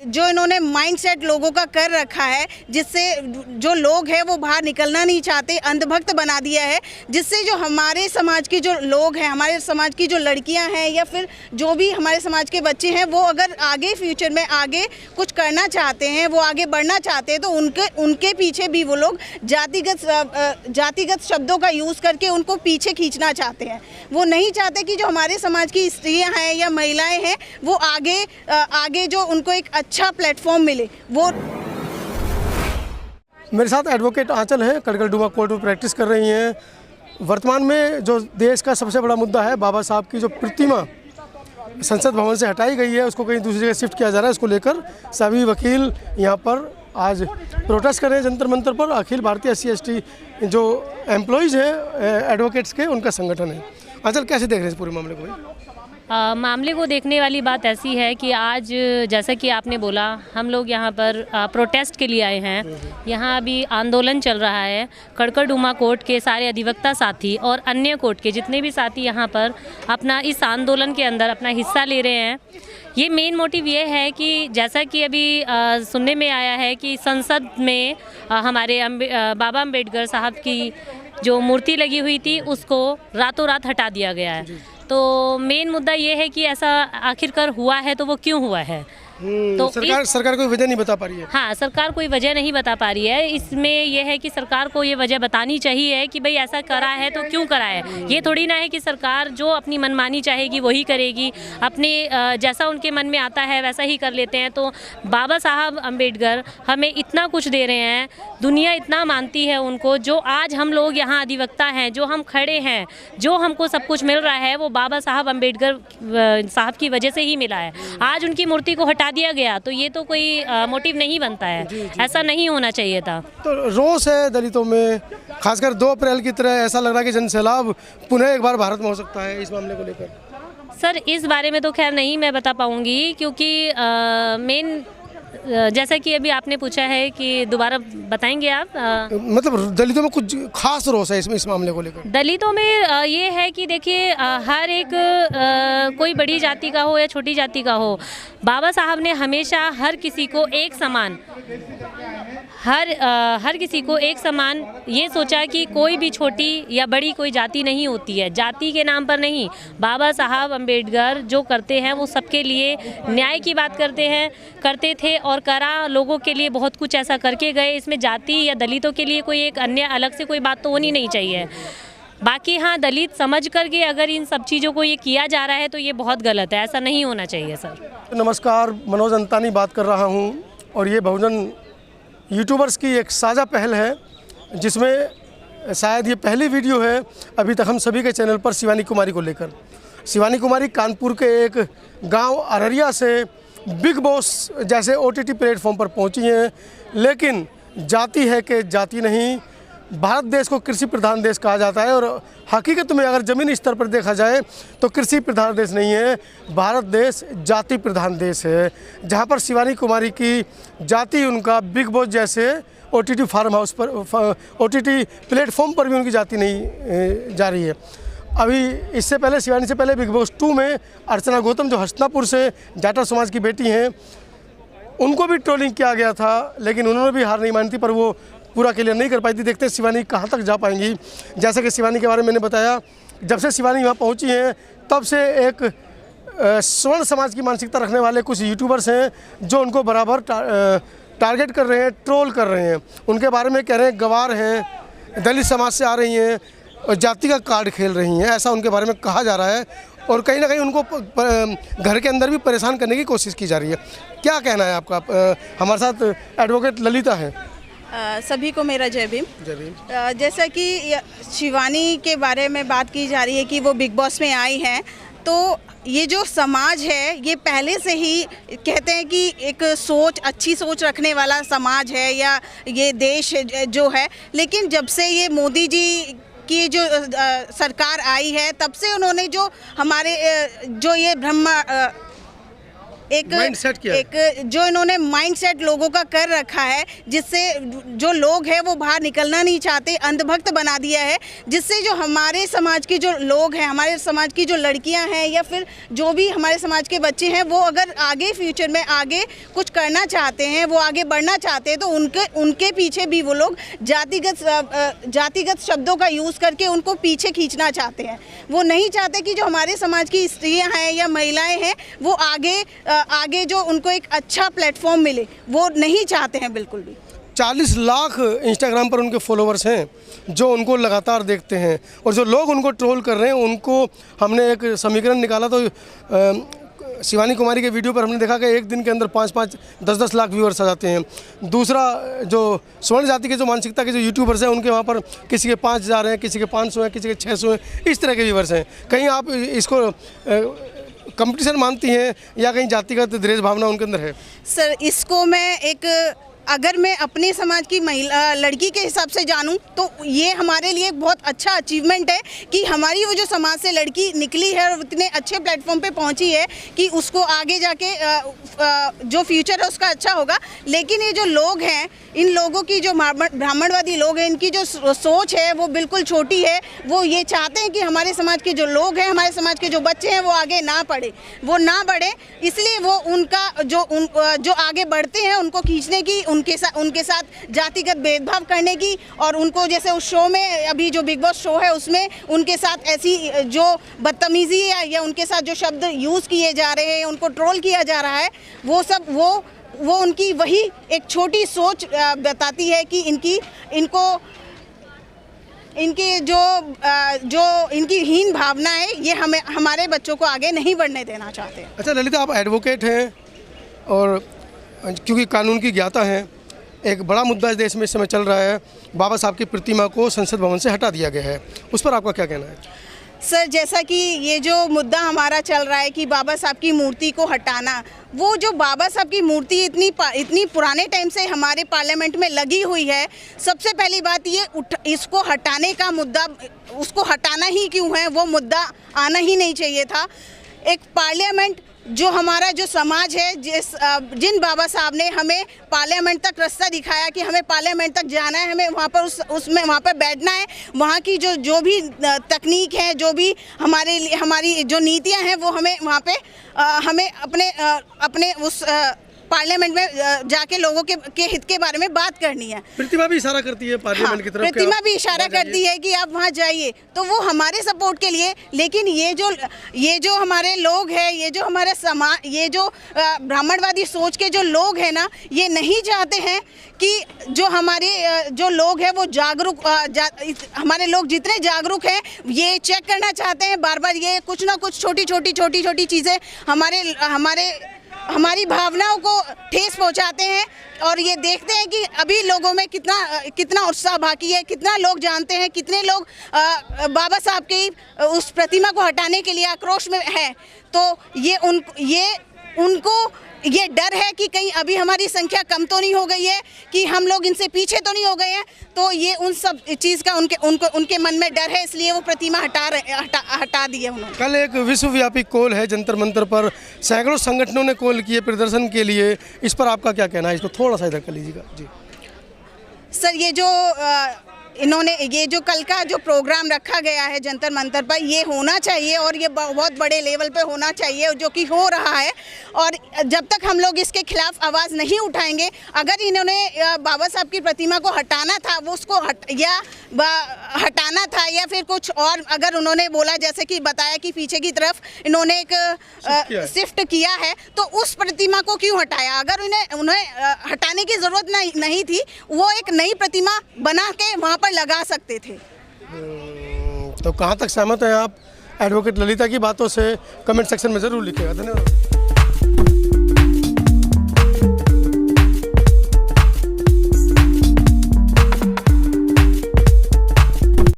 जो इन्होंने माइंडसेट लोगों का कर रखा है, जिससे जो लोग हैं वो बाहर निकलना नहीं चाहते, अंधभक्त बना दिया है, जिससे जो हमारे समाज के जो लोग हैं, हमारे समाज की जो लड़कियां हैं या फिर जो भी हमारे समाज के बच्चे हैं, वो अगर आगे फ्यूचर में आगे कुछ करना चाहते हैं, वो आगे बढ़ना चाहते हैं, तो उनके पीछे भी वो लोग जातिगत शब्दों का यूज़ करके उनको पीछे खींचना चाहते हैं। वो नहीं चाहते कि जो हमारे समाज की स्त्रियां हैं या महिलाएं हैं वो आगे जो उनको एक अच्छा प्लेटफॉर्म मिले। वो मेरे साथ एडवोकेट आंचल हैं, कड़कड़डुमा कोर्ट में प्रैक्टिस कर रही हैं। वर्तमान में जो देश का सबसे बड़ा मुद्दा है, बाबा साहब की जो प्रतिमा संसद भवन से हटाई गई है, उसको कहीं दूसरी जगह शिफ्ट किया जा रहा है, उसको लेकर सभी वकील यहाँ पर आज प्रोटेस्ट कर रहे हैं जंतर मंतर पर। अखिल भारतीय SC/ST जो एम्प्लॉयज़ हैं एडवोकेट्स के, उनका संगठन है। आंचल, कैसे देख रहे हैं इस पूरे मामले को? मामले को देखने वाली बात ऐसी है कि आज जैसा कि आपने बोला, हम लोग यहाँ पर प्रोटेस्ट के लिए आए हैं। यहाँ अभी आंदोलन चल रहा है। कड़कड़डुमा कोर्ट के सारे अधिवक्ता साथी और अन्य कोर्ट के जितने भी साथी यहाँ पर अपना इस आंदोलन के अंदर अपना हिस्सा ले रहे हैं। ये मेन मोटिव ये है कि जैसा कि अभी सुनने में आया है कि संसद में हमारे बाबा अम्बेडकर साहब की जो मूर्ति लगी हुई थी उसको रातों रात हटा दिया गया है। तो मेन मुद्दा ये है कि ऐसा आखिरकार हुआ है तो वो क्यों हुआ है। तो सरकार कोई वजह नहीं बता पा रही है। हाँ, सरकार कोई वजह नहीं बता पा रही है। इसमें यह है कि सरकार को ये वजह बतानी चाहिए कि भाई ऐसा करा है तो क्यों करा है। ये थोड़ी ना है कि सरकार जो अपनी मनमानी चाहेगी वही करेगी, अपने जैसा उनके मन में आता है वैसा ही कर लेते हैं। तो बाबा साहब अम्बेडकर हमें इतना कुछ दे रहे हैं, दुनिया इतना मानती है उनको। जो आज हम लोग यहाँ अधिवक्ता हैं, जो हम खड़े हैं, जो हमको सब कुछ मिल रहा है, वो बाबा साहब अम्बेडकर साहब की वजह से ही मिला है। आज उनकी मूर्ति को हटा दिया गया तो ये तो कोई मोटिव नहीं बनता है। ऐसा नहीं होना चाहिए था। तो रोष है दलितों में, खासकर 2 अप्रैल की तरह ऐसा लग रहा है कि जनसैलाब पुनः एक बार भारत में हो सकता है। इस मामले को लेकर सर इस बारे में तो खैर नहीं मैं बता पाऊंगी, क्योंकि मेन जैसा कि अभी आपने पूछा है कि दोबारा बताएंगे आप। मतलब दलितों में कुछ खास रोष है इस मामले को लेकर? दलितों में ये है कि देखिए, हर एक कोई बड़ी जाति का हो या छोटी जाति का हो, बाबा साहब ने हमेशा हर किसी को एक समान हर किसी को एक समान ये सोचा कि कोई भी छोटी या बड़ी कोई जाति नहीं होती है, जाति के नाम पर नहीं। बाबा साहब अम्बेडकर जो करते हैं वो सबके लिए न्याय की बात करते थे और करा, लोगों के लिए बहुत कुछ ऐसा करके गए। इसमें जाति या दलितों के लिए कोई एक अन्य अलग से कोई बात तो होनी नहीं चाहिए। बाकी हाँ, दलित समझ करके अगर इन सब चीज़ों को ये किया जा रहा है तो ये बहुत गलत है, ऐसा नहीं होना चाहिए सर। नमस्कार, मनोज अंतानी बात कर रहा हूँ और ये बहुजन यूट्यूबर्स की एक साझा पहल है, जिसमें शायद ये पहली वीडियो है अभी तक हम सभी के चैनल पर शिवानी कुमारी को लेकर। शिवानी कुमारी कानपुर के एक गांव अररिया से बिग बॉस जैसे OTT प्लेटफॉर्म पर पहुंची हैं, लेकिन जाति है कि जाति नहीं। भारत देश को कृषि प्रधान देश कहा जाता है और हकीकत में अगर ज़मीनी स्तर पर देखा जाए तो कृषि प्रधान देश नहीं है, भारत देश जाति प्रधान देश है। जहां पर शिवानी कुमारी की जाति उनका बिग बॉस जैसे OTT फार्म हाउस पर OTT प्लेटफॉर्म पर भी उनकी जाति नहीं जा रही है। अभी इससे पहले, शिवानी से पहले बिग बॉस 2 में अर्चना गौतम जो हस्तिनापुर से जाटा समाज की बेटी हैं, उनको भी ट्रोलिंग किया गया था, लेकिन उन्होंने भी हार नहीं मानी थी, पर वो पूरा क्लियर नहीं कर पाई थी। देखते हैं शिवानी कहाँ तक जा पाएंगी। जैसे कि शिवानी के बारे में मैंने बताया, जब से शिवानी वहाँ पहुँची हैं तब से एक स्वर्ण समाज की मानसिकता रखने वाले कुछ यूट्यूबर्स हैं जो उनको बराबर टारगेट कर रहे हैं, ट्रोल कर रहे हैं। उनके बारे में कह रहे हैं गवार हैं, दलित समाज से आ रही हैं और जाति का कार्ड खेल रही हैं, ऐसा उनके बारे में कहा जा रहा है और कहीं ना कहीं उनको घर के अंदर भी परेशान करने की कोशिश की जा रही है। क्या कहना है आपका? हमारे साथ एडवोकेट ललिता है। सभी को मेरा जय भीम। जय भीम। जैसा कि शिवानी के बारे में बात की जा रही है कि वो बिग बॉस में आई हैं, तो ये जो समाज है ये पहले से ही कहते हैं कि एक अच्छी सोच रखने वाला समाज है या ये देश जो है, लेकिन जब से ये मोदी जी की जो सरकार आई है तब से उन्होंने जो हमारे जो ये एक Mindset क्या है? एक जो इन्होंने माइंडसेट लोगों का कर रखा है, जिससे जो लोग हैं वो बाहर निकलना नहीं चाहते, अंधभक्त बना दिया है, जिससे जो हमारे समाज के जो लोग हैं, हमारे समाज की जो लड़कियां हैं या फिर जो भी हमारे समाज के बच्चे हैं, वो अगर आगे फ्यूचर में आगे कुछ करना चाहते हैं, वो आगे बढ़ना चाहते हैं, तो उनके पीछे भी वो लोग जातिगत शब्दों का यूज़ करके उनको पीछे खींचना चाहते हैं। वो नहीं चाहते कि जो हमारे समाज की स्त्रियां हैं या महिलाएं हैं वो आगे जो उनको एक अच्छा प्लेटफॉर्म मिले, वो नहीं चाहते हैं बिल्कुल भी। 40 लाख इंस्टाग्राम पर उनके फॉलोअर्स हैं जो उनको लगातार देखते हैं, और जो लोग उनको ट्रोल कर रहे हैं उनको हमने एक समीकरण निकाला तो शिवानी कुमारी के वीडियो पर हमने देखा कि एक दिन के अंदर 5-5, 10-10 लाख व्यूअर्स आ जाते हैं। दूसरा जो स्वर्ण जाति के जो मानसिकता के जो यूट्यूबर्स हैं उनके वहाँ पर किसी के 5000 हैं, किसी के 500 हैं, किसी के 600 हैं, इस तरह के व्यूअर्स हैं। कहीं आप इसको कंपटीशन मानती हैं या कहीं जातिगत द्वेष भावना उनके अंदर है? सर, इसको मैं अगर मैं अपने समाज की महिला लड़की के हिसाब से जानूं तो ये हमारे लिए एक बहुत अच्छा अचीवमेंट है कि हमारी वो जो समाज से लड़की निकली है और इतने अच्छे प्लेटफॉर्म पे पहुंची है कि उसको आगे जाके जो फ्यूचर है उसका अच्छा होगा। लेकिन ये जो लोग हैं, इन लोगों की जो ब्राह्मणवादी लोग हैं, इनकी जो सोच है वो बिल्कुल छोटी है। वो ये चाहते हैं कि हमारे समाज के जो लोग हैं, हमारे समाज के जो बच्चे हैं वो आगे ना बढ़े, इसलिए वो उनका जो आगे बढ़ते हैं उनको खींचने की, उनके साथ जातिगत भेदभाव करने की, और उनको जैसे उस शो में अभी जो बिग बॉस शो है उसमें उनके साथ ऐसी जो बदतमीजी है या उनके साथ जो शब्द यूज़ किए जा रहे हैं, उनको ट्रोल किया जा रहा है, वो सब वो उनकी वही एक छोटी सोच बताती है कि इनकी जो इनकी हीन भावना है, ये हमारे बच्चों को आगे नहीं बढ़ने देना चाहते। अच्छा ललिता, आप एडवोकेट हैं और क्योंकि कानून की ज्ञाता हैं, एक बड़ा मुद्दा इस देश में इस समय चल रहा है, बाबा साहब की प्रतिमा को संसद भवन से हटा दिया गया है, उस पर आपका क्या कहना है? सर, जैसा कि ये जो मुद्दा हमारा चल रहा है कि बाबा साहब की मूर्ति को हटाना, वो जो बाबा साहब की मूर्ति इतनी पुराने टाइम से हमारे पार्लियामेंट में लगी हुई है, सबसे पहली बात ये इसको हटाने का मुद्दा, उसको हटाना ही क्यों है, वो मुद्दा आना ही नहीं चाहिए था। एक पार्लियामेंट जो हमारा जो समाज है, जिन बाबा साहब ने हमें पार्लियामेंट तक रास्ता दिखाया कि हमें पार्लियामेंट तक जाना है, हमें वहाँ पर वहाँ पर बैठना है, वहाँ की जो भी तकनीक है, जो भी हमारी जो नीतियाँ हैं, वो हमें वहाँ पे हमें अपने उस पार्लियामेंट में जाके लोगों के हित के बारे में बात करनी है। प्रतिमा भी इशारा करती है पार्लियामेंट की तरफ, प्रतिमा भी इशारा करती है कि आप वहाँ जाइए, तो वो हमारे सपोर्ट के लिए। लेकिन ये जो हमारे लोग हैं, ये जो हमारे समाज, ये जो ब्राह्मणवादी सोच के जो लोग हैं ना, ये नहीं चाहते हैं कि जो हमारे जो लोग हैं वो जागरूक, हमारे लोग जितने जागरूक हैं, ये चेक करना चाहते हैं बार बार, ये कुछ ना कुछ छोटी चीज़ें हमारी भावनाओं को ठेस पहुंचाते हैं, और ये देखते हैं कि अभी लोगों में कितना उत्साह बाकी है, कितना लोग जानते हैं, कितने लोग बाबा साहब की उस प्रतिमा को हटाने के लिए आक्रोश में है। तो उनको ये डर है कि कहीं अभी हमारी संख्या कम तो नहीं हो गई है, कि हम लोग इनसे पीछे तो नहीं हो गए हैं, तो ये उन सब चीज़ का उनके मन में डर है, इसलिए वो प्रतिमा हटा दी है उन्होंने। कल एक विश्वव्यापी कॉल है जंतर मंतर पर, सैकड़ों संगठनों ने कॉल किए प्रदर्शन के लिए, इस पर आपका क्या कहना है? इसको थोड़ा सा इधर कर लीजिएगा जी। सर, ये जो कल का जो प्रोग्राम रखा गया है जंतर मंतर पर, ये होना चाहिए और ये बहुत बड़े लेवल पे होना चाहिए, जो कि हो रहा है। और जब तक हम लोग इसके खिलाफ आवाज़ नहीं उठाएंगे, अगर इन्होंने बाबा साहब की प्रतिमा को हटाना था, वो उसको हटाना था, या फिर कुछ और अगर उन्होंने बोला, जैसे कि बताया कि पीछे की तरफ इन्होंने एक शिफ्ट किया है, तो उस प्रतिमा को क्यों हटाया? अगर उन्हें हटाने की ज़रूरत नहीं थी, वो एक नई प्रतिमा बना के वहाँ पर लगा सकते थे। तो कहाँ तक सहमत हैं आप एडवोकेट ललिता की बातों से? कमेंट सेक्शन में ज़रूर लिखिएगा। धन्यवाद।